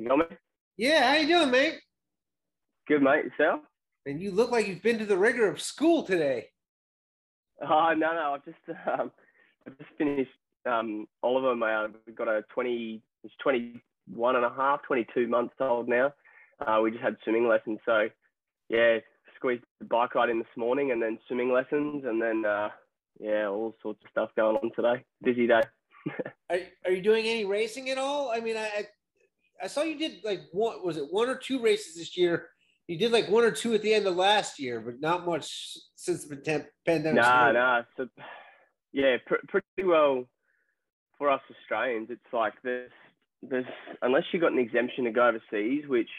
You got me? Yeah, how you doing, mate? Good, mate. Yourself? And you look like you've been to the rigor of school today. Oh, no. I've just finished Oliver. We've got a 21 and a half, 22 months old now. We just had swimming lessons. So, yeah, squeezed the bike ride in this morning and then swimming lessons and then, all sorts of stuff going on today. Busy day. Are you doing any racing at all? I mean, I saw you did like one or two races this year. You did like one or two at the end of last year, but not much since the pandemic started. So, yeah, pretty well for us Australians. It's like there's unless you got an exemption to go overseas, which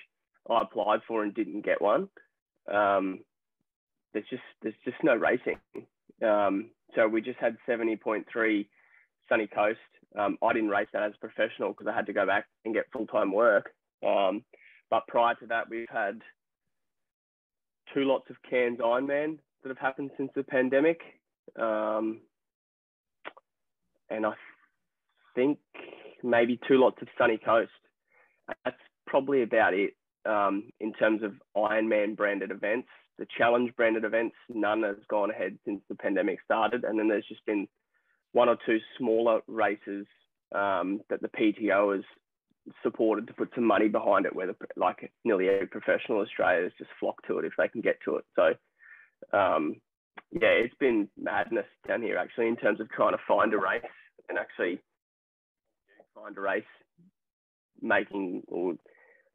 I applied for and didn't get one. There's just no racing. So we just had 70.3 Sunny Coast. I didn't race that as a professional because I had to go back and get full-time work. But prior to that, we've had two lots of Cairns Ironman that have happened since the pandemic. And I think maybe two lots of Sunny Coast. That's probably about it in terms of Ironman branded events. The challenge branded events, none has gone ahead since the pandemic started. And then there's just been one or two smaller races that the PTO has supported to put some money behind it, where like nearly every professional Australia has just flocked to it if they can get to it. So, it's been madness down here actually in terms of trying to find a race and actually find a race, making or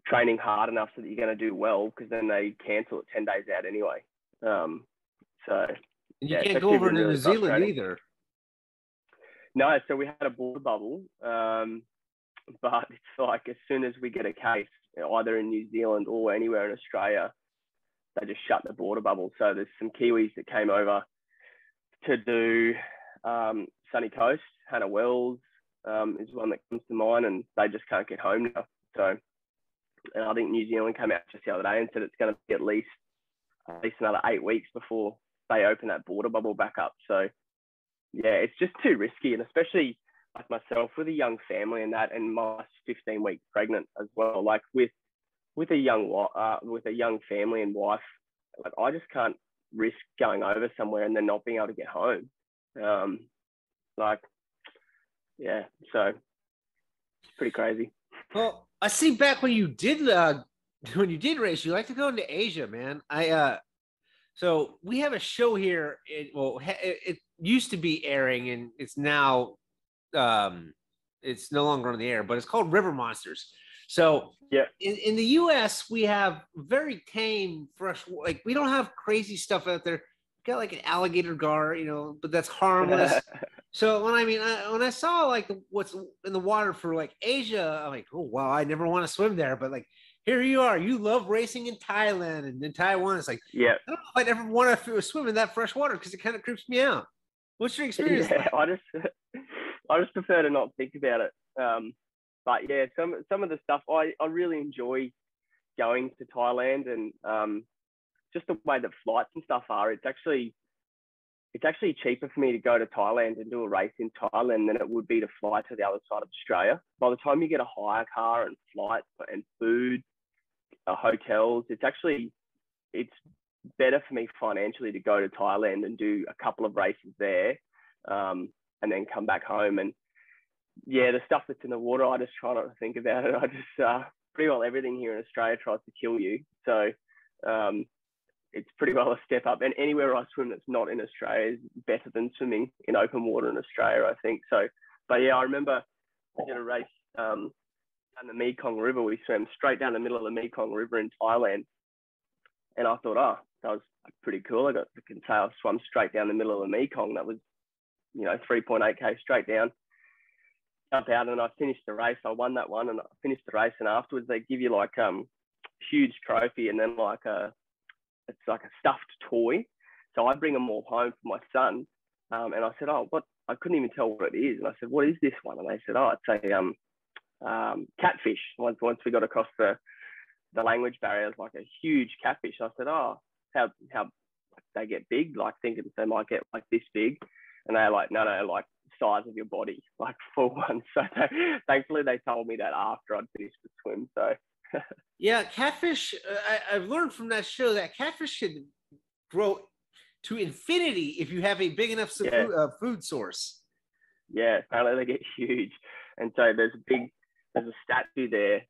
training hard enough so that you're going to do well, because then they cancel it 10 days out anyway. And you can't go over to New Zealand either. No, so we had a border bubble, but it's like as soon as we get a case, either in New Zealand or anywhere in Australia, they just shut the border bubble. So there's some Kiwis that came over to do Sunny Coast. Hannah Wells is one that comes to mind, and they just can't get home now. So, and I think New Zealand came out just the other day and said it's going to be at least another 8 weeks before they open that border bubble back up. So, yeah, it's just too risky, and especially like myself with a young family and that, and my 15 weeks pregnant as well. Like with a young family and wife, like I just can't risk going over somewhere and then not being able to get home. So it's pretty crazy. Well, I see back when you did race, you like to go into Asia, man. So we have a show here. It used to be airing, and it's now it's no longer on the air, but it's called River Monsters. So yeah, in the US, we have very tame, fresh, like we don't have crazy stuff out there. We got like an alligator gar, but that's harmless. So when I saw like what's in the water for like Asia, I'm like, oh wow, I never want to swim there. But like here you are, you love racing in Thailand and in Taiwan. It's like, yeah, I don't know if I'd ever want to swim in that fresh water because it kind of creeps me out. What's your experience? Yeah, like? I just prefer to not think about it. But yeah, some of the stuff I really enjoy going to Thailand, and just the way that flights and stuff are. It's actually cheaper for me to go to Thailand and do a race in Thailand than it would be to fly to the other side of Australia. By the time you get a hire car and flights and food, hotels, it's better for me financially to go to Thailand and do a couple of races there, and then come back home. And yeah, the stuff that's in the water, I just try not to think about it. I just pretty well everything here in Australia tries to kill you. So it's pretty well a step up. And anywhere I swim that's not in Australia is better than swimming in open water in Australia, I think. So, but yeah, I remember I did a race down the Mekong River. We swam straight down the middle of the Mekong River in Thailand. And I thought, that was pretty cool. I can say I swam straight down the middle of the Mekong. That was, 3.8K straight down. Jump out, and I finished the race. I won that one, and I finished the race. And afterwards, they give you like huge trophy, and then it's like a stuffed toy. So I bring them all home for my son, and I said, what? I couldn't even tell what it is. And I said, what is this one? And they said, it's a catfish. Once we got across the language barrier, it was like a huge catfish. I said, how they get big? Like thinking they might get like this big, and they're like, no, like size of your body, like full one. So thankfully they told me that after I'd finished the swim. So yeah, catfish. I've learned from that show that catfish can grow to infinity if you have a big enough food source. Yeah, apparently they get huge. And so there's a statue there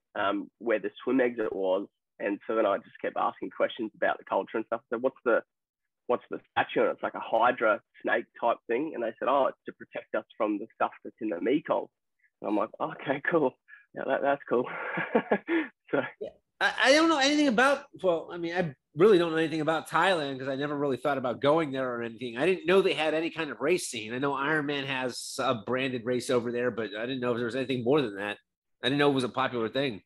where the swim exit was. And so then I just kept asking questions about the culture and stuff. So what's the statue? And it's like a hydra snake type thing. And they said, oh, it's to protect us from the stuff that's in the Mekong. And I'm like, oh, okay, cool. Yeah, that's cool. So yeah. I don't know anything about, well, I mean, I really don't know anything about Thailand because I never really thought about going there or anything. I didn't know they had any kind of race scene. I know Ironman has a branded race over there, but I didn't know if there was anything more than that. I didn't know it was a popular thing.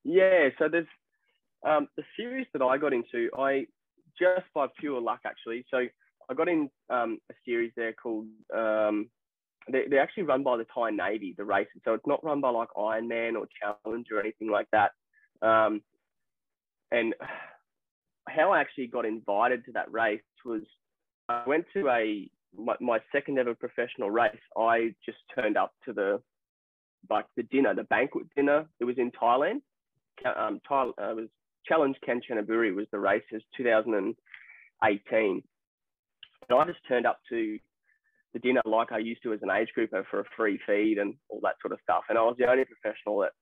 Yeah, so there's the series that I got into, I just by pure luck actually. So I got in a series there called, they're actually run by the Thai Navy, the races. So it's not run by like Ironman or Challenge or anything like that. And how I actually got invited to that race was I went to my second ever professional race. I just turned up to the banquet dinner. It was in Thailand. It was Challenge Kanchanaburi was the race. It was 2018. And I just turned up to the dinner like I used to as an age grouper for a free feed and all that sort of stuff. And I was the only professional that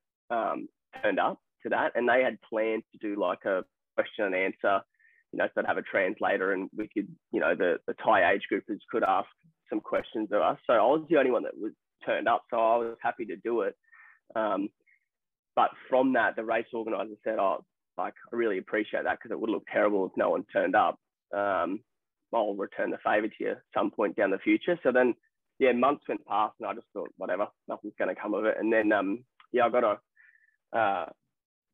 turned up to that. And they had plans to do like a question and answer, you know, so they'd have a translator and we could, you know, the Thai age groupers could ask some questions of us. So I was the only one that was turned up. So I was happy to do it. But from that, the race organizer said, oh, like, I really appreciate that because it would look terrible if no one turned up. I'll return the favor to you at some point down the future. So then, yeah, months went past and I just thought, whatever, nothing's going to come of it. And then, I got a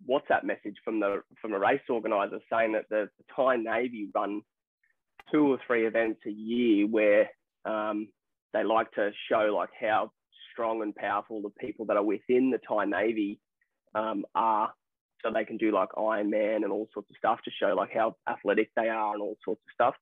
WhatsApp message from a race organizer saying that the Thai Navy run 2 or 3 events a year where they like to show like how strong and powerful the people that are within the Thai Navy are. So they can do like Ironman and all sorts of stuff to show like how athletic they are and all sorts of stuff.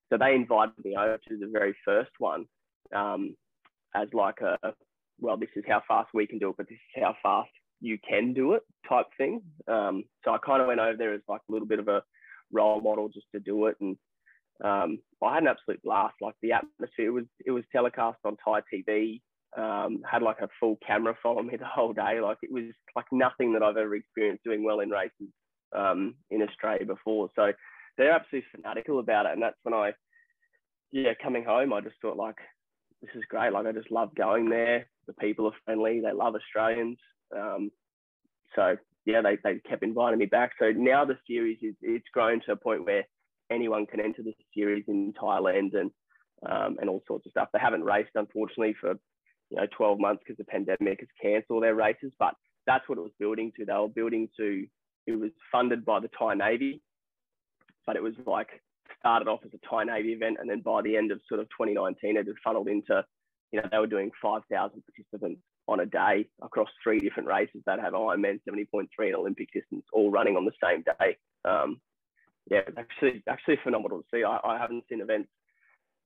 So they invited me over to the very first one as like this is how fast we can do it, but this is how fast you can do it type thing. So I kind of went over there as like a little bit of a role model just to do it. And I had an absolute blast. Like the atmosphere, it was telecast on Thai TV. Had like a full camera follow me the whole day. Like it was like nothing that I've ever experienced doing well in races in Australia before. So they're absolutely fanatical about it. And that's when coming home, I just thought like, this is great. Like I just love going there. The people are friendly. They love Australians. So yeah, they kept inviting me back. So now the series it's grown to a point where anyone can enter the series in Thailand and all sorts of stuff. They haven't raced, unfortunately, for 12 months because the pandemic has cancelled their races, but that's what it was building to. They were building to, it was funded by the Thai Navy, but it was like started off as a Thai Navy event. And then by the end of sort of 2019, it had funneled into, they were doing 5,000 participants on a day across 3 different races that have Ironman 70.3 and Olympic distance all running on the same day. It's actually phenomenal to see. I haven't seen events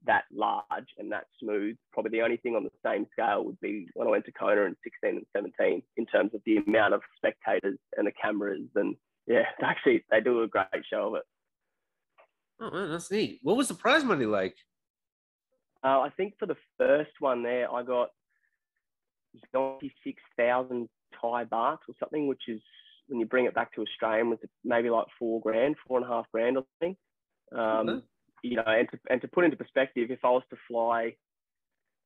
that large and that smooth. Probably the only thing on the same scale would be when I went to Kona in 16 and 17 in terms of the amount of spectators and the cameras. And yeah, actually they do a great show of it. Oh man, that's neat. What was the prize money like? I think for the first one there, I got 96,000 Thai bahts or something, which is, when you bring it back to Australian, was maybe like $4,000, $4.5 grand or something. And to put into perspective, if I was to fly,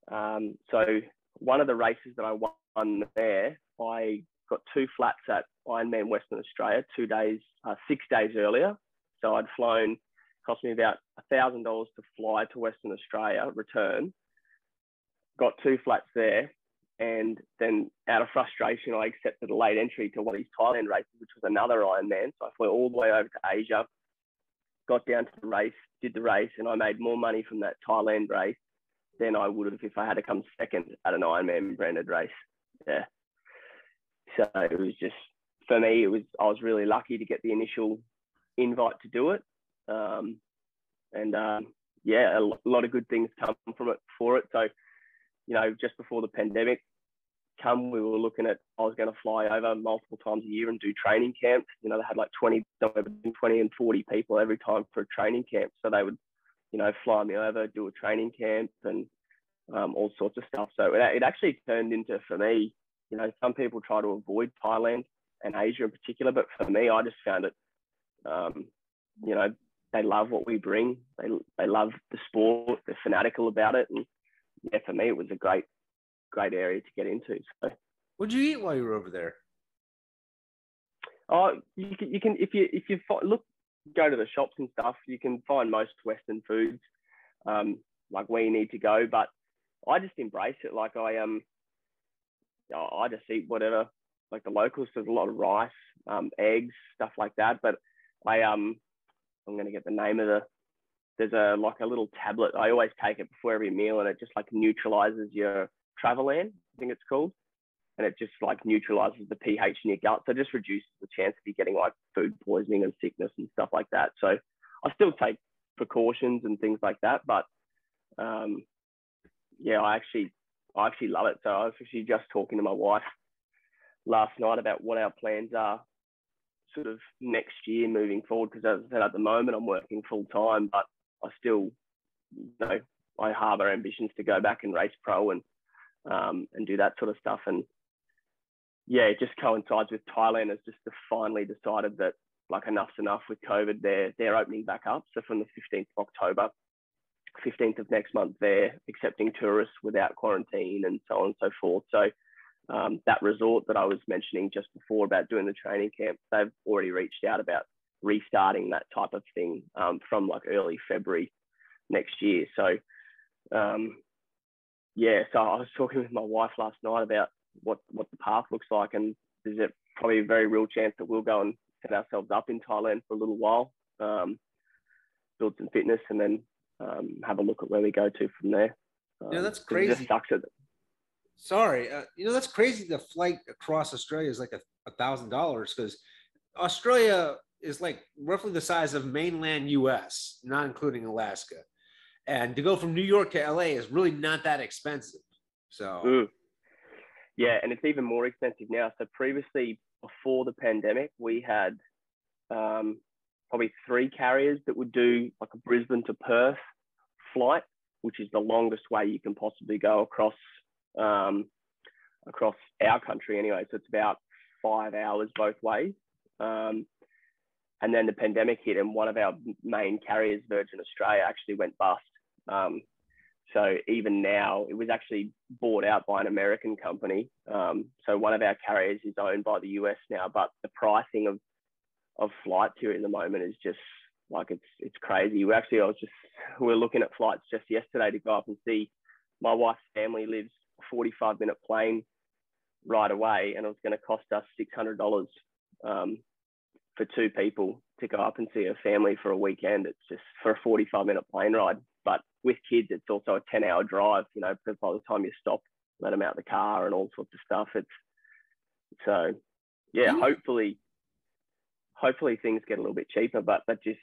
so one of the races that I won there, I got 2 flats at Ironman Western Australia 6 days earlier. So I'd flown, cost me about $1,000 to fly to Western Australia, return, got 2 flats there. And then out of frustration, I accepted a late entry to one of these Thailand races, which was another Ironman. So I flew all the way over to Asia, got down to the race, did the race, and I made more money from that Thailand race than I would have if I had to come second at an Ironman branded race. Yeah. So it was just, for me, I was really lucky to get the initial invite to do it. A lot of good things come from it for it. So just before the pandemic come, we were looking at, I was going to fly over multiple times a year and do training camps. They had like 20 and 40 people every time for a training camp. So they would, fly me over, do a training camp and all sorts of stuff. So it actually turned into, for me, some people try to avoid Thailand and Asia in particular, but for me, I just found it, they love what we bring. They love the sport. They're fanatical about it. And yeah, for me, it was a great area to get into. So, what'd you eat while you were over there? Oh, you can if you go to the shops and stuff, you can find most Western foods, like where you need to go. But I just embrace it. Like I just eat whatever. Like the locals, there's a lot of rice, eggs, stuff like that. But I'm going to get the name of there's a little tablet. I always take it before every meal, and it just like neutralizes your Travelan, I think it's called. And it just like neutralizes the pH in your gut. So it just reduces the chance of you getting like food poisoning and sickness and stuff like that. So I still take precautions and things like that. But yeah, I actually love it. So I was actually just talking to my wife last night about what our plans are sort of next year moving forward, because as I said, at the moment I'm working full time, but I still, I harbour ambitions to go back and race pro and do that sort of stuff. And yeah, it just coincides with Thailand has just finally decided that like enough's enough with COVID. They're opening back up. So from the 15th of October, 15th of next month, they're accepting tourists without quarantine and so on and so forth. So that resort that I was mentioning just before about doing the training camp, they've already reached out about restarting that type of thing from like early February next year. So yeah, so I was talking with my wife last night about what the path looks like, and there's probably a very real chance that we'll go and set ourselves up in Thailand for a little while, build some fitness, and then have a look at where we go to from there. That's crazy. It just sucks at Sorry, that's crazy. The flight across Australia is like $1,000 because Australia is like roughly the size of mainland US, not including Alaska. And to go from New York to LA is really not that expensive. So yeah, and it's even more expensive now. So previously, before the pandemic, we had probably 3 carriers that would do like a Brisbane to Perth flight, which is the longest way you can possibly go across our country anyway. So it's about 5 hours both ways. And then the pandemic hit, and one of our main carriers, Virgin Australia, actually went bust. So even now, it was actually bought out by an American company. So one of our carriers is owned by the US now, but the pricing of flights here at the moment is just like, it's crazy. We're looking at flights just yesterday to go up and see. My wife's family lives a 45-minute plane right away, and it was going to cost us $600 for 2 people to go up and see her family for a weekend. It's just for a 45-minute plane ride. But with kids, it's also a 10-hour drive, because by the time you stop, let them out the car and all sorts of stuff. So yeah, hopefully things get a little bit cheaper, but that just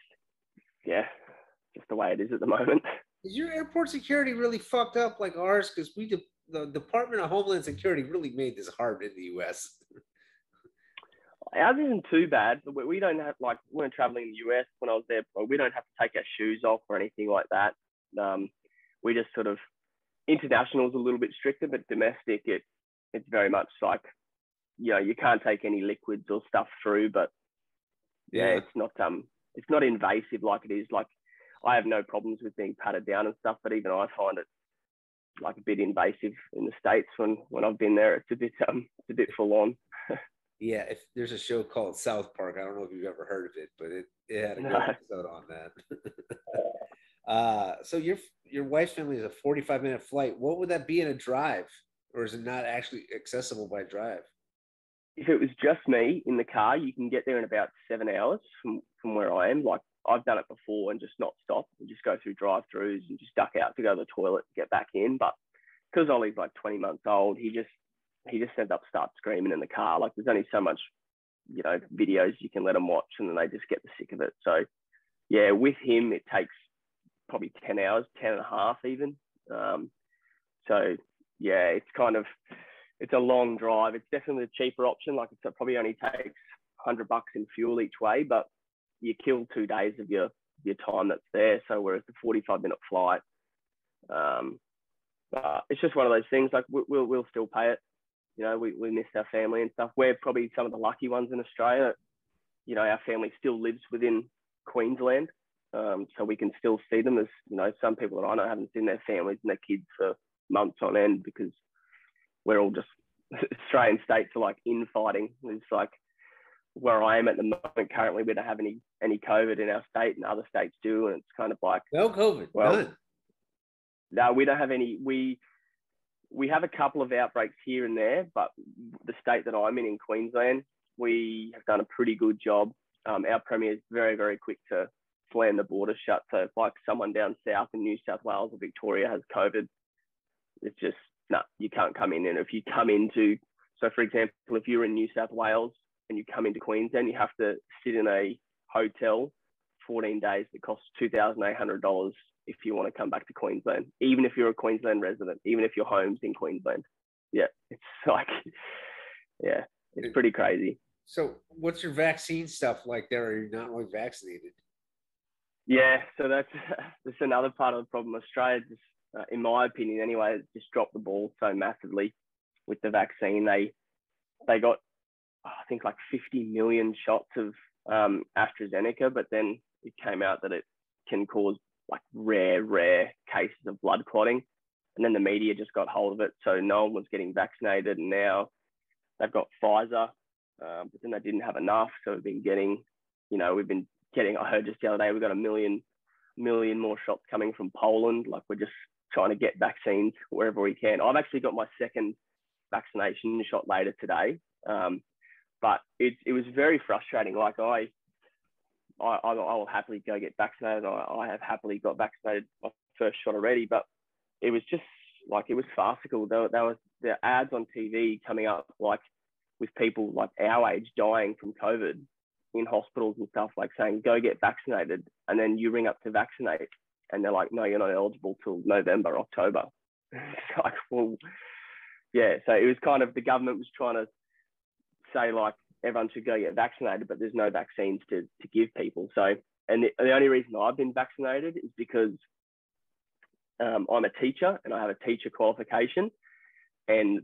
the way it is at the moment. Is your airport security really fucked up like ours? Because the Department of Homeland Security really made this hard in the US. Ours isn't too bad. We don't have, like, when traveling in the US, when I was there, we don't have to take our shoes off or anything like that. We just sort of, international is a little bit stricter, but domestic, it's very much like, you can't take any liquids or stuff through, but it's not invasive like it is. Like, I have no problems with being patted down and stuff, but even I find it like a bit invasive in the States when I've been there. It's a bit full on. Yeah, if there's a show called South Park, I don't know if you've ever heard of it, but it had a good episode on that. So your wife's family is a 45-minute flight. What would that be in a drive, or is it not actually accessible by drive? If it was just me in the car, you can get there in about 7 hours from where I am. Like, I've done it before and just not stop and just go through drive-throughs and just duck out to go to the toilet and get back in. But because Ollie's like 20 months old, he just ends up start screaming in the car. Like, there's only so much, videos you can let them watch, and then they just get the sick of it. So yeah, with him, it takes probably 10 hours, 10 and a half even. So yeah, it's a long drive. It's definitely the cheaper option. Like it probably only takes $100 in fuel each way, but you kill 2 days of your time that's there. So whereas the 45-minute flight, but it's just one of those things. Like we'll still pay it. You know, we miss our family and stuff. We're probably some of the lucky ones in Australia. You know, our family still lives within Queensland, so we can still see them. As you know, some people that I know haven't seen their families and their kids for months on end because we're all just Australian states are like infighting. It's like where I am at the moment currently, we don't have any COVID in our state, and other states do, and it's kind of like no COVID. Well, none. No, we don't have any. We have a couple of outbreaks here and there, but the state that I'm in Queensland, we have done a pretty good job. Our Premier is very, very quick to slam the border shut. So if like someone down south in New South Wales or Victoria has COVID, it's just, no, you can't come in. And if you come into, so for example, if you're in New South Wales and you come into Queensland, you have to sit in a hotel 14 days that costs $2,800 if you want to come back to Queensland, even if you're a Queensland resident, even if your home's in Queensland. Yeah, it's like, yeah, it's pretty crazy. So what's your vaccine stuff like there? Are you not really vaccinated? Yeah, so that's another part of the problem. Australia just, in my opinion anyway, just dropped the ball so massively with the vaccine. They got, I think, like 50 million shots of AstraZeneca, but then it came out that it can cause like rare cases of blood clotting. And then the media just got hold of it. So no one was getting vaccinated. And now they've got Pfizer, but then they didn't have enough. So we've been getting, I heard just the other day, we've got a million more shots coming from Poland. Like we're just trying to get vaccines wherever we can. I've actually got my second vaccination shot later today. But it was very frustrating. Like I will happily go get vaccinated. I have happily got vaccinated my first shot already, but it was just like, it was farcical. There was the ads on TV coming up, like with people like our age dying from COVID in hospitals and stuff, like saying, go get vaccinated. And then you ring up to vaccinate and they're like, no, you're not eligible till November, October. It's like, well, yeah. So it was kind of, the government was trying to say like, everyone should go get vaccinated, but there's no vaccines to give people. So, and the only reason I've been vaccinated is because I'm a teacher and I have a teacher qualification, and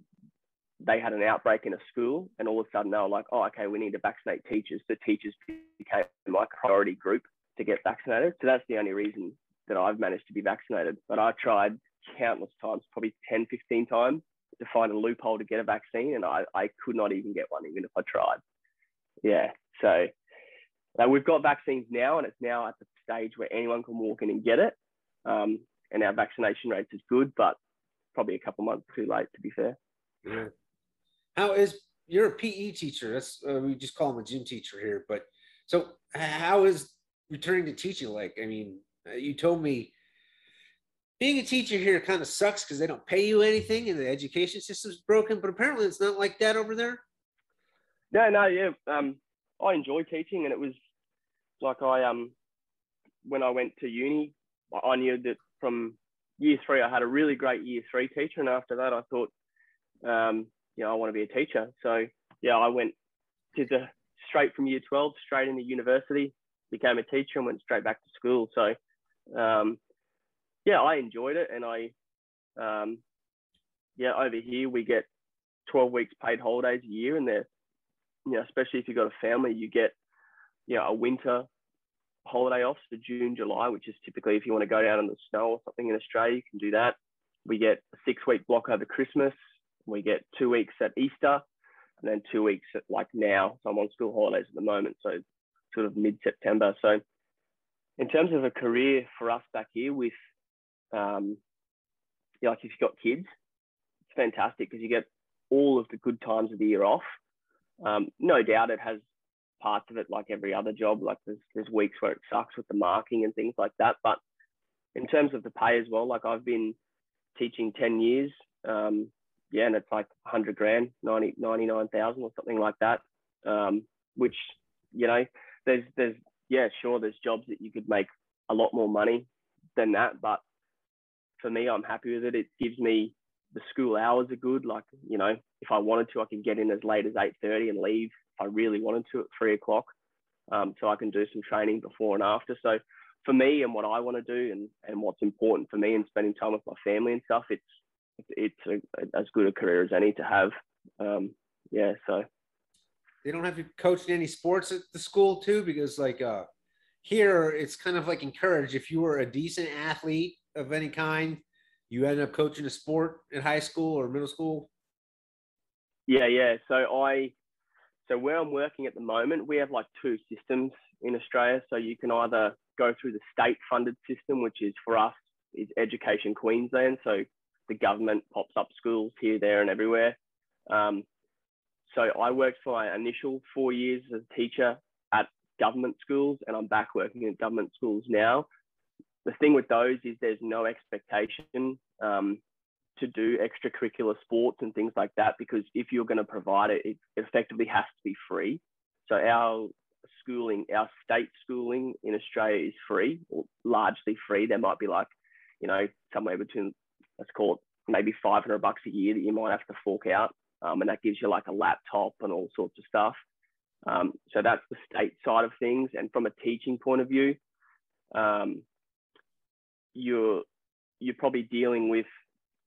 they had an outbreak in a school, and all of a sudden they were like, oh, okay, we need to vaccinate teachers. So teachers became my priority group to get vaccinated. So that's the only reason that I've managed to be vaccinated. But I tried countless times, probably 10, 15 times, to find a loophole to get a vaccine, and I could not even get one, even if I tried. Yeah, so we've got vaccines now, and it's now at the stage where anyone can walk in and get it, and our vaccination rates is good, but probably a couple months too late, to be fair. Yeah. You're a PE teacher? That's we just call him a gym teacher here, but so how is returning to teaching like? I mean, you told me being a teacher here kind of sucks because they don't pay you anything and the education system's broken, but apparently it's not like that over there. No, yeah. I enjoy teaching, and it was like when I went to uni, I knew that from year 3, I had a really great year 3 teacher. And after that, I thought, I want to be a teacher. So yeah, I went straight from year 12, straight into university, became a teacher and went straight back to school. So, yeah, I enjoyed it. And over here we get 12 weeks paid holidays a year, and they're, especially if you've got a family, you get, a winter holiday off, so June, July, which is typically if you want to go down in the snow or something in Australia, you can do that. We get a 6-week block over Christmas. We get 2 weeks at Easter, and then 2 weeks at like now. So I'm on school holidays at the moment, so sort of mid-September. So in terms of a career for us back here with, like if you've got kids, it's fantastic because you get all of the good times of the year off. No doubt it has parts of it like every other job, like there's weeks where it sucks with the marking and things like that, but in terms of the pay as well, like I've been teaching 10 years, and it's like 100 grand, 99,000 or something like that, which, there's jobs that you could make a lot more money than that, but for me, I'm happy with it. It gives me the school hours are good. Like, you know, if I wanted to, I could get in as late as 8:30 and leave if I really wanted to at 3 o'clock. So I can do some training before and after. So for me and what I want to do and what's important for me and spending time with my family and stuff, it's as good a career as any to have. So. They don't have you coached any sports at the school too? Because like here, it's kind of like encouraged. If you were a decent athlete of any kind, you end up coaching a sport in high school or middle school. Yeah. So where I'm working at the moment, we have like two systems in Australia. So you can either go through the state funded system, which is for us is Education Queensland. So the government pops up schools here, there and everywhere. So I worked for my initial 4 years as a teacher at government schools, and I'm back working at government schools now. The thing with those is there's no expectation to do extracurricular sports and things like that, because if you're going to provide it, it effectively has to be free. So our state schooling in Australia is free, or largely free. There might be like, you know, somewhere between, let's call it maybe $500 a year that you might have to fork out. And that gives you like a laptop and all sorts of stuff. So that's the state side of things. And from a teaching point of view, you're probably dealing with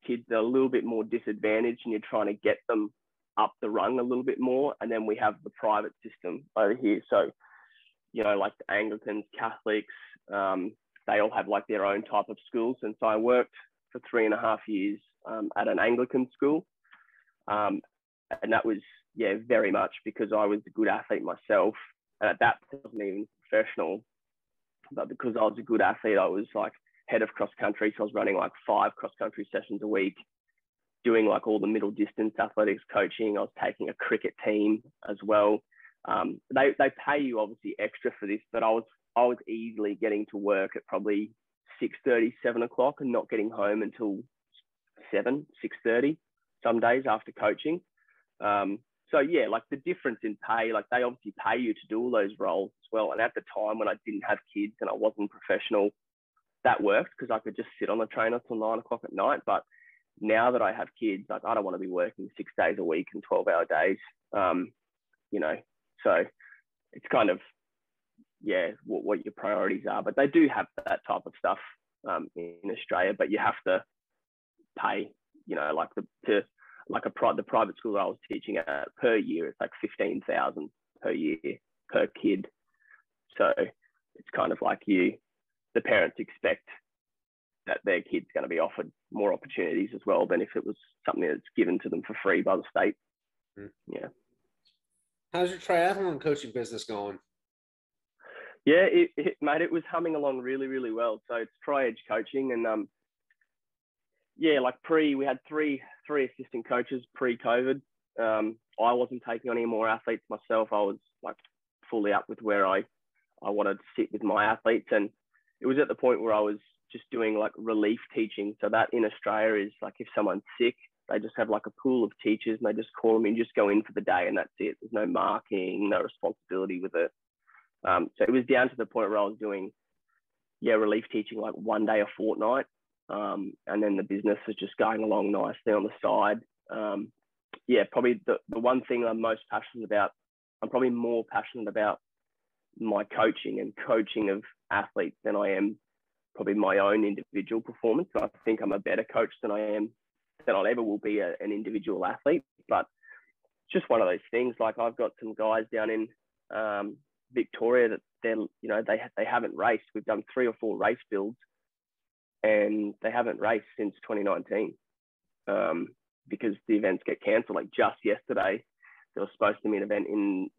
kids that are a little bit more disadvantaged, and you're trying to get them up the rung a little bit more. And then we have the private system over here. So, you know, like the Anglicans, Catholics, they all have like their own type of schools. And so I worked for 3.5 years at an Anglican school. And that was, very much because I was a good athlete myself. And at that point, I wasn't even professional. But because I was a good athlete, I was like head of cross country. So I was running like 5 cross country sessions a week, doing like all the middle distance athletics coaching. I was taking a cricket team as well. They pay you obviously extra for this, but I was easily getting to work at probably 6:30, 7 o'clock and not getting home until 6:30 some days after coaching. So yeah, like the difference in pay, like they obviously pay you to do all those roles as well. And at the time when I didn't have kids and I wasn't professional, that worked because I could just sit on the trainer till 9 o'clock at night. But now that I have kids, like I don't want to be working 6 days a week and 12-hour days. You know, so it's kind of, what your priorities are. But they do have that type of stuff in Australia, but you have to pay, you know, like the private school I was teaching at per year, it's like 15,000 per year per kid. So it's kind of like the parents expect that their kid's going to be offered more opportunities as well than if it was something that's given to them for free by the state. Yeah. How's your triathlon coaching business going? Yeah, mate, it was humming along really, really well. So it's Tri-Edge Coaching, and we had three assistant coaches pre-COVID. I wasn't taking on any more athletes myself. I was like fully up with where I wanted to sit with my athletes, and it was at the point where I was just doing like relief teaching. So that in Australia is like if someone's sick, they just have like a pool of teachers and they just call them and just go in for the day, and that's it. There's no marking, no responsibility with it. So it was down to the point where I was doing relief teaching like one day a fortnight. And then the business was just going along nicely on the side. Probably the one thing I'm most passionate about, I'm probably more passionate about my coaching and coaching of athletes than I am probably my own individual performance. I think I'm a better coach than I ever will be an individual athlete. But it's just one of those things. Like I've got some guys down in Victoria that they haven't raced. We've done 3 or 4 race builds, and they haven't raced since 2019 because the events get cancelled. Like just yesterday, there was supposed to be an event in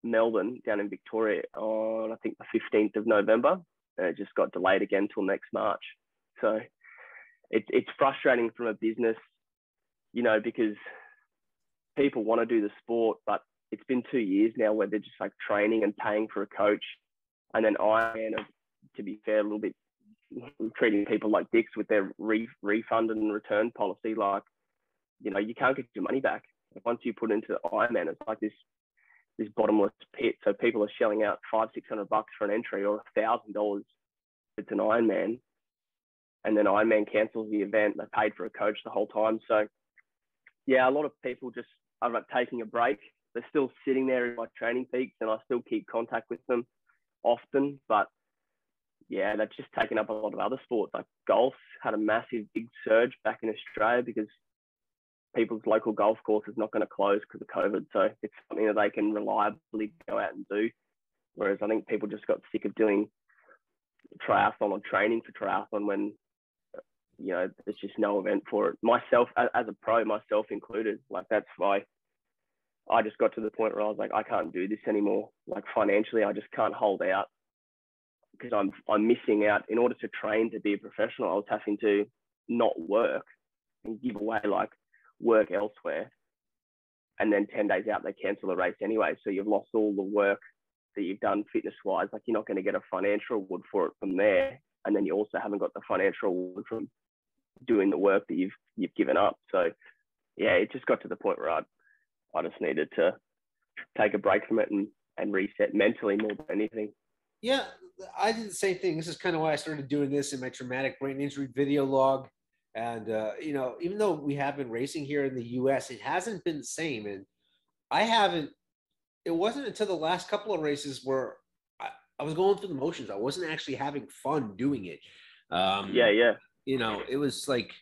Melbourne down in Victoria on, I think, the 15th of November. And it just got delayed again till next March. So it's frustrating from a business, you know, because people want to do the sport, but it's been 2 years now where they're just like training and paying for a coach. And then to be fair, a little bit treating people like dicks with their refund and return policy. Like, you know, you can't get your money back. Once you put into Ironman, it's like this bottomless pit. So people are shelling out $500-600 for an entry or $1,000. It's an Ironman, and then Ironman cancels the event. They paid for a coach the whole time. So yeah, a lot of people just are like taking a break. They're still sitting there in my training peaks, and I still keep contact with them often. But yeah, they've just taken up a lot of other sports. Like golf had a massive big surge back in Australia because people's local golf course is not going to close because of COVID. So it's something that they can reliably go out and do. Whereas I think people just got sick of doing triathlon or training for triathlon when, you know, there's just no event for it. Myself, as a pro, myself included, like that's why I just got to the point where I was like, I can't do this anymore. Like financially, I just can't hold out because I'm missing out. In order to train to be a professional, I was having to not work and give away like work elsewhere. And then 10 days out, they cancel the race anyway. So you've lost all the work that you've done fitness wise. Like you're not going to get a financial reward for it from there. And then you also haven't got the financial reward from doing the work that you've given up. So yeah, it just got to the point where I just needed to take a break from it and reset mentally more than anything. Yeah, I did the same thing. This is kind of why I started doing this in my traumatic brain injury video log. And, you know, even though we have been racing here in the US, it hasn't been the same. And it wasn't until the last couple of races where I was going through the motions. I wasn't actually having fun doing it. Yeah. You know, it was like,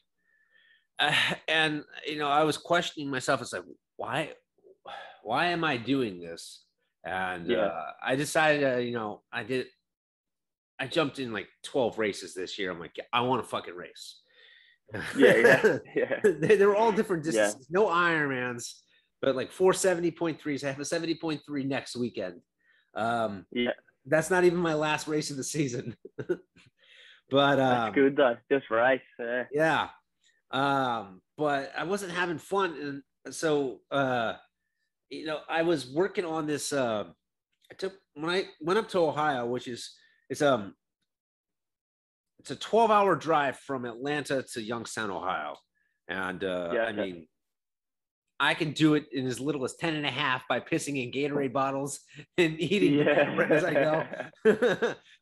and, you know, I was questioning myself. It's like, why am I doing this? And I decided, you know, I jumped in like 12 races this year. I'm like, I want to fucking race. Yeah. They were all different distances. No Ironmans, but like 470.3s. I have a 70.3 next weekend. That's not even my last race of the season. But that's good though. Just race. Yeah. But I wasn't having fun, and so you know, I was working on this. When I went up to Ohio, which is it's a 12-hour drive from Atlanta to Youngstown, Ohio. And I mean, I can do it in as little as 10 and a half by pissing in Gatorade bottles and eating as I go.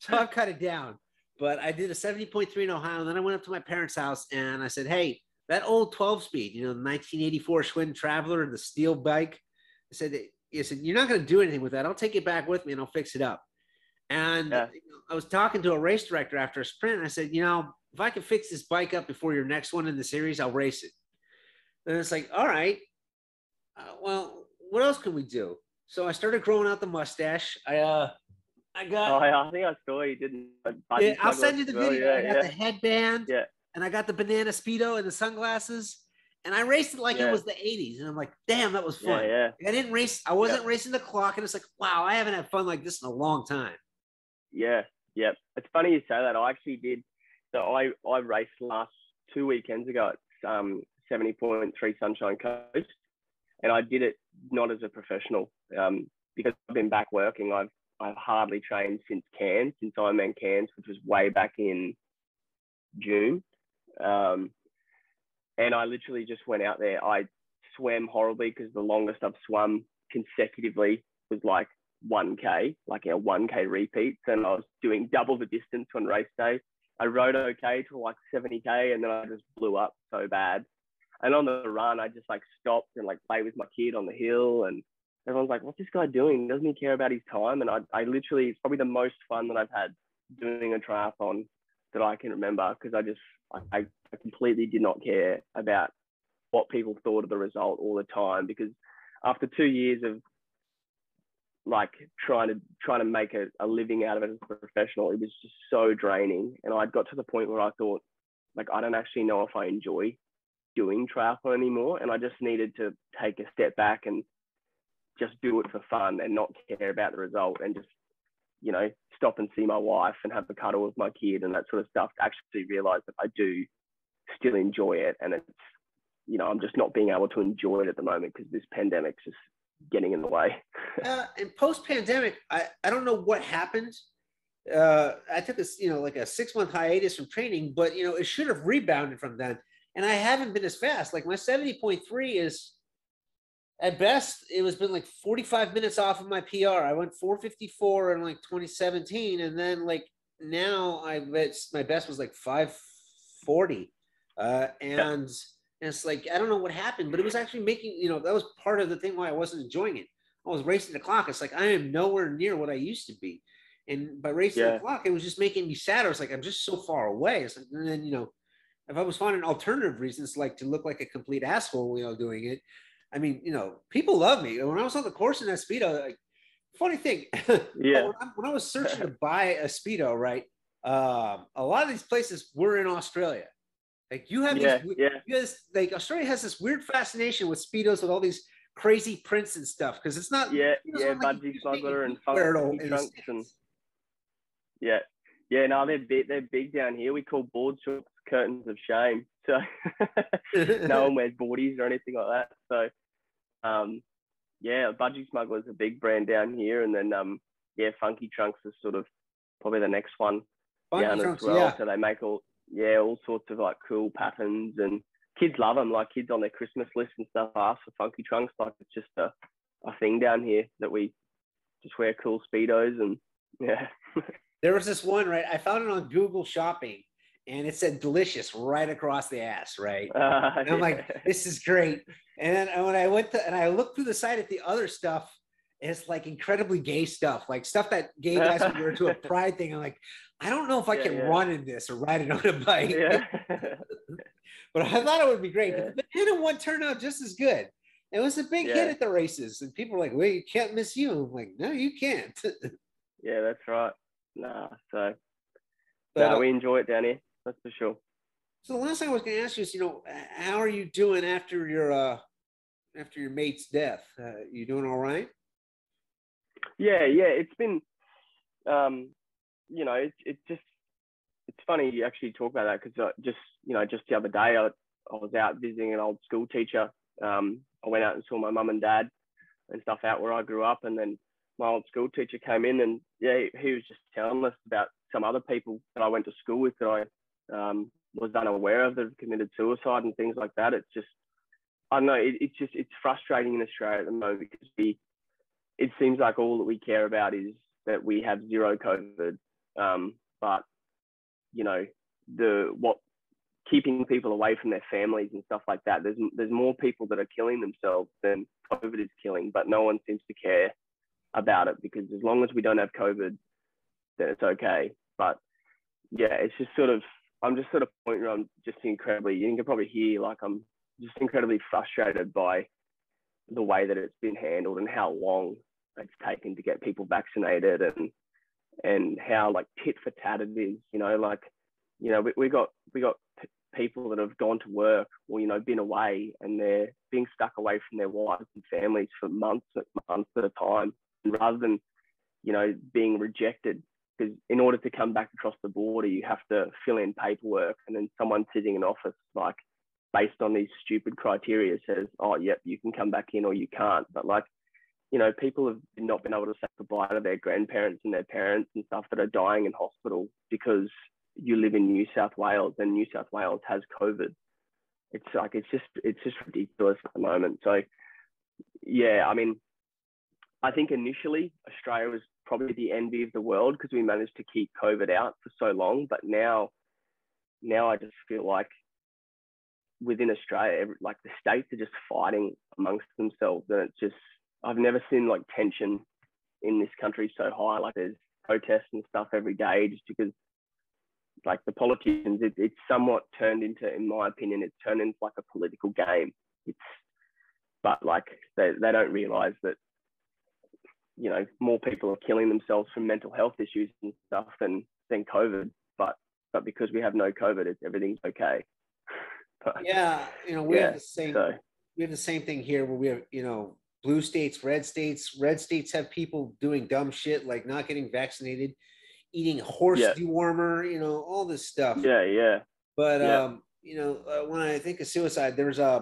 So I've cut it down. But I did a 70.3 in Ohio. And then I went up to my parents' house and I said, hey, that old 12-speed, you know, the 1984 Schwinn Traveler, the steel bike. I said, you're not going to do anything with that. I'll take it back with me and I'll fix it up. And you know, I was talking to a race director after a sprint. And I said, you know, if I can fix this bike up before your next one in the series, I'll race it. And it's like, all right, well, what else can we do? So I started growing out the mustache. I got. Oh, I think I saw you didn't. Yeah, I'll send you the video. I got the headband. Yeah. And I got the banana Speedo and the sunglasses. And I raced it like it was the 80s. And I'm like, damn, that was fun. Yeah. I didn't race. I wasn't racing the clock. And it's like, wow, I haven't had fun like this in a long time. Yeah. It's funny you say that. I actually did. So I raced last 2 weekends ago at 70.3 Sunshine Coast. And I did it not as a professional because I've been back working. I've hardly trained since Cairns, since Ironman Cairns, which was way back in June. And I literally just went out there. I swam horribly because the longest I've swum consecutively was like 1K, like a 1K repeats. And I was doing double the distance on race day. I rode okay to like 70K and then I just blew up so bad. And on the run, I just like stopped and like played with my kid on the hill. And everyone's like, what's this guy doing? Doesn't he care about his time? And I literally, it's probably the most fun that I've had doing a triathlon that I can remember because I completely did not care about what people thought of the result all the time, because after 2 years of like trying to make a living out of it as a professional, it was just so draining. And I got to the point where I thought, like, I don't actually know if I enjoy doing triathlon anymore. And I just needed to take a step back and just do it for fun and not care about the result and just, you know, stop and see my wife and have a cuddle with my kid and that sort of stuff, to actually realize that I do still enjoy it. And it's, you know, I'm just not being able to enjoy it at the moment because this pandemic's just getting in the way. And post-pandemic, I don't know what happened. I took this, you know, like a 6-month hiatus from training, but, you know, it should have rebounded from then. And I haven't been as fast. Like my 70.3 is, at best, it was been like 45 minutes off of my PR. I went 4:54 in like 2017. And then like now my best was like 40. And it's like, I don't know what happened, but it was actually making, that was part of the thing why I wasn't enjoying it. I was racing the clock. It's like, I am nowhere near what I used to be. And by racing the clock, it was just making me sad. I was like, I'm just so far away. It's like, and then, if I was finding alternative reasons, like to look like a complete asshole, doing it, I mean, people love me. When I was on the course in that Speedo, like, funny thing, when I was searching to buy a Speedo, right, a lot of these places were in Australia. Like you have like Australia has this weird fascination with Speedos with all these crazy prints and stuff because it's not Budgie Smuggler and Funky Trunks and no, they're big down here. We call board shorts curtains of shame, so no one wears boardies or anything like that. So Budgie Smuggler is a big brand down here, and then Funky Trunks is sort of probably the next one down as well. So they make all sorts of like cool patterns, and kids love them. Like kids on their Christmas list and stuff ask for Funky Trunks. Like it's just a thing down here that we just wear cool Speedos and There was this one, right? I found it on Google Shopping, and it said "delicious" right across the ass, right? And I'm like, this is great. And then when I went to and I looked through the site at the other stuff, it's like incredibly gay stuff, like stuff that gay guys would wear to a pride thing. I'm like, I don't know if I can run in this or ride it on a bike. But I thought it would be great. But the banana one turned out just as good. It was a big hit at the races, and people were like, "Well, you can't miss you." I'm like, "No, you can't." Yeah, that's right. We enjoy it down here. That's for sure. So the last thing I was going to ask you is, how are you doing after your mate's death? You doing all right? Yeah. It's been, it's funny you actually talk about that because just the other day I was out visiting an old school teacher. I went out and saw my mum and dad and stuff out where I grew up, and then my old school teacher came in and he was just telling us about some other people that I went to school with that I was unaware of that have committed suicide and things like that. It's just, I don't know, it's frustrating in Australia at the moment because it seems like all that we care about is that we have zero COVID. But keeping people away from their families and stuff like that, there's more people that are killing themselves than COVID is killing, but no one seems to care about it because as long as we don't have COVID, then it's okay. But it's just I'm just sort of point where I'm just incredibly, you can probably hear, like I'm just incredibly frustrated by the way that it's been handled and how long it's taken to get people vaccinated and how like tit for tat it is, we got people that have gone to work or, been away and they're being stuck away from their wives and families for months at a time. And rather than, being rejected, because in order to come back across the border, you have to fill in paperwork, and then someone sitting in office, like based on these stupid criteria, says, "Oh, yep, you can come back in or you can't." But like, people have not been able to say goodbye to their grandparents and their parents and stuff that are dying in hospital because you live in New South Wales and New South Wales has COVID. It's like it's just ridiculous at the moment. So I think initially Australia was probably the envy of the world because we managed to keep COVID out for so long. But now I just feel like within Australia, like the states are just fighting amongst themselves. And it's just, I've never seen like tension in this country so high. Like there's protests and stuff every day just because like the politicians, it's somewhat turned into, in my opinion, it's turned into like a political game. But like they don't realize that, more people are killing themselves from mental health issues and stuff than COVID. But because we have no COVID, everything's okay. But, we have the same. So, we have the same thing here where we have, blue states, red states. Red states have people doing dumb shit like not getting vaccinated, eating horse dewormer, all this stuff. Yeah. But when I think of suicide, there's I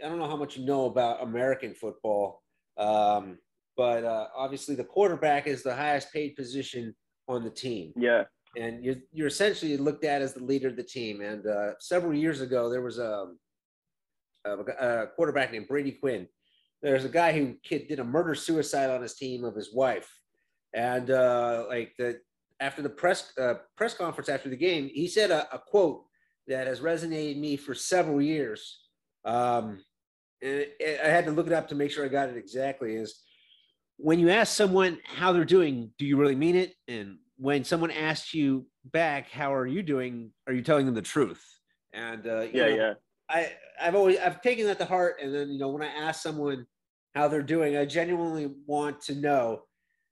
don't know how much you know about American football. But obviously the quarterback is the highest paid position on the team. Yeah. And you're essentially looked at as the leader of the team. And several years ago, there was a quarterback named Brady Quinn. There's a guy who did a murder-suicide on his team of his wife. And after the press conference after the game, he said a quote that has resonated me for several years. And I had to look it up to make sure I got it exactly. Is when you ask someone how they're doing, do you really mean it? And when someone asks you back, how are you doing? Are you telling them the truth? And I've taken that to heart. And then, when I ask someone how they're doing, I genuinely want to know,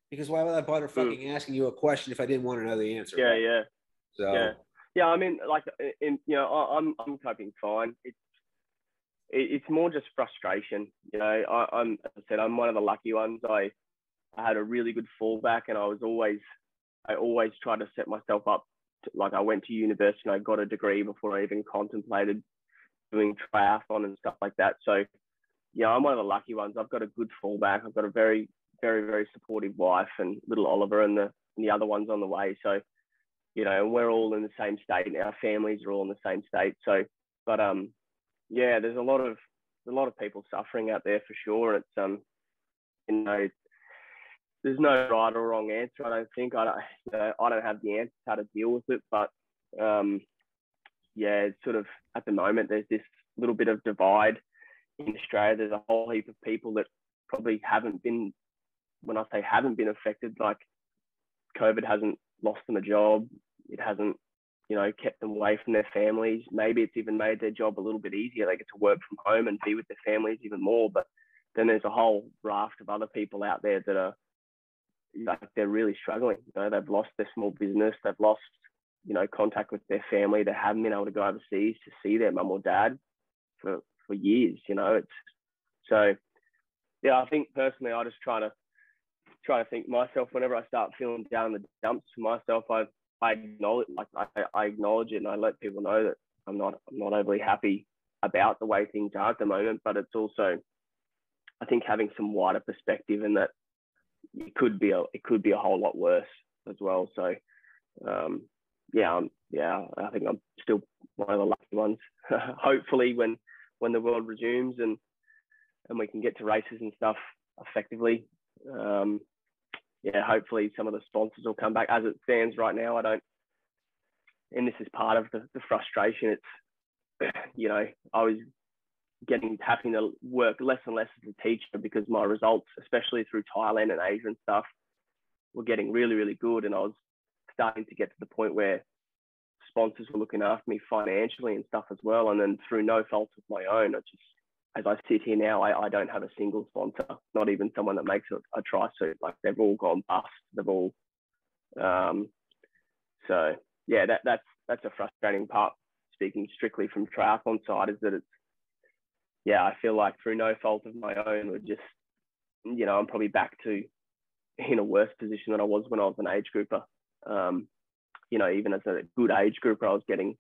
because why would I bother fucking asking you a question if I didn't want to know the answer? Yeah, right? yeah. So yeah. I mean, like, I'm coping fine. It's more just frustration. As I said, I'm one of the lucky ones. I had a really good fallback, and I always tried to set myself up. Like, I went to university and I got a degree before I even contemplated doing triathlon and stuff like that. So, I'm one of the lucky ones. I've got a good fallback. I've got a very, very, very supportive wife and little Oliver, and the other one's on the way. So, and we're all in the same state, and our families are all in the same state. So, but there's a lot of people suffering out there for sure. It's there's no right or wrong answer. I don't think. I don't have the answer how to deal with it, but it's sort of, at the moment, there's this little bit of divide in Australia. There's a whole heap of people that probably haven't been, when I say haven't been affected, like, COVID hasn't lost them a job. It hasn't, kept them away from their families. Maybe it's even made their job a little bit easier. They get to work from home and be with their families even more. But then there's a whole raft of other people out there that are, like, they're really struggling. They've lost their small business. They've lost, contact with their family. They haven't been able to go overseas to see their mum or dad for years. It's so, I think personally, I just try to think myself, whenever I start feeling down in the dumps for myself, I acknowledge, I acknowledge it, and I let people know that I'm not overly happy about the way things are at the moment. But it's also, I think, having some wider perspective, in that it could be a whole lot worse as well. So I think I'm still one of the lucky ones. Hopefully when the world resumes and we can get to races and stuff effectively, hopefully some of the sponsors will come back. As it stands right now, I don't, and this is part of the frustration. It's, I was having to work less and less as a teacher, because my results, especially through Thailand and Asia and stuff, were getting really, really good. And I was starting to get to the point where sponsors were looking after me financially and stuff as well. And then, through no fault of my own, as I sit here now, I don't have a single sponsor, not even someone that makes a tri suit. Like, they've all gone bust. They've all, that's a frustrating part, speaking strictly from triathlon side, is that it's, I feel like, through no fault of my own, we're just, I'm probably back to in a worse position than I was when I was an age grouper. Even as a good age grouper, I was getting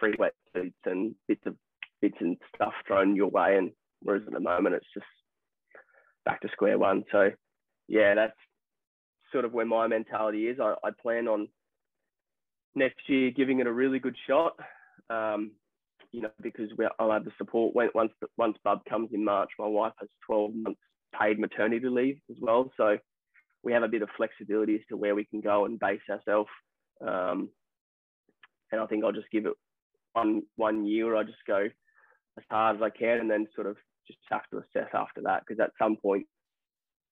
free wetsuits and bits and stuff thrown your way, and whereas at the moment it's just back to square one. So that's sort of where my mentality is. I plan on next year giving it a really good shot, because I'll have the support once Bub comes in March. My wife has 12 months paid maternity leave as well, so we have a bit of flexibility as to where we can go and base ourselves. And I think I'll just give it one year. I just go as hard as I can, and then sort of just have to assess after that, because at some point,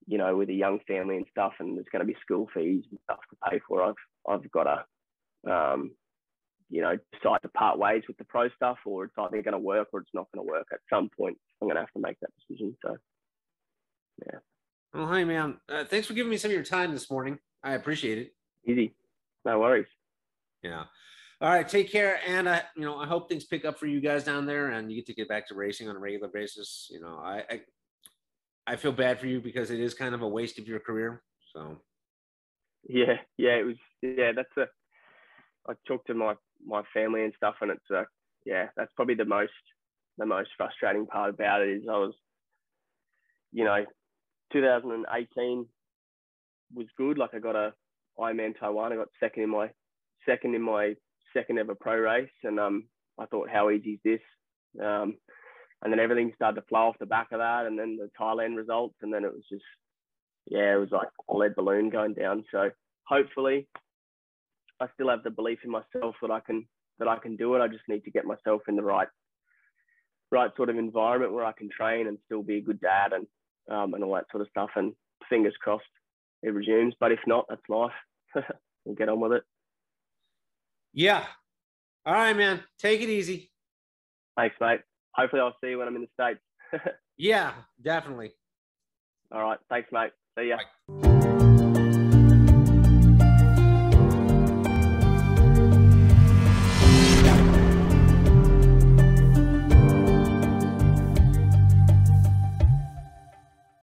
with a young family and stuff, and there's going to be school fees and stuff to pay for, I've got to decide to part ways with the pro stuff, or it's either going to work or it's not going to work. At some point, I'm going to have to make that decision. So yeah. Well, hi, man. Thanks for giving me some of your time this morning. I appreciate it. Easy. No worries. Yeah. All right. Take care. And, I hope things pick up for you guys down there, and you get to get back to racing on a regular basis. I feel bad for you, because it is kind of a waste of your career. So. Yeah. It was, I talked to my family and stuff, and it's, that's probably the most frustrating part about it. Is I was, 2018 was good. Like, I got a Ironman Taiwan. I got second in my second ever pro race, and I thought, how easy is this? And then everything started to flow off the back of that, and then the Thailand results, and then it was just, it was like a lead balloon going down. So hopefully, I still have the belief in myself that I can that I can do it. I just need to get myself in the right sort of environment where I can train and still be a good dad and all that sort of stuff. And fingers crossed it resumes. But if not, that's life. We'll get on with it. Yeah. All right, man. Take it easy. Thanks, mate. Hopefully I'll see you when I'm in the States. Yeah, definitely. All right. Thanks, mate. See ya. Bye.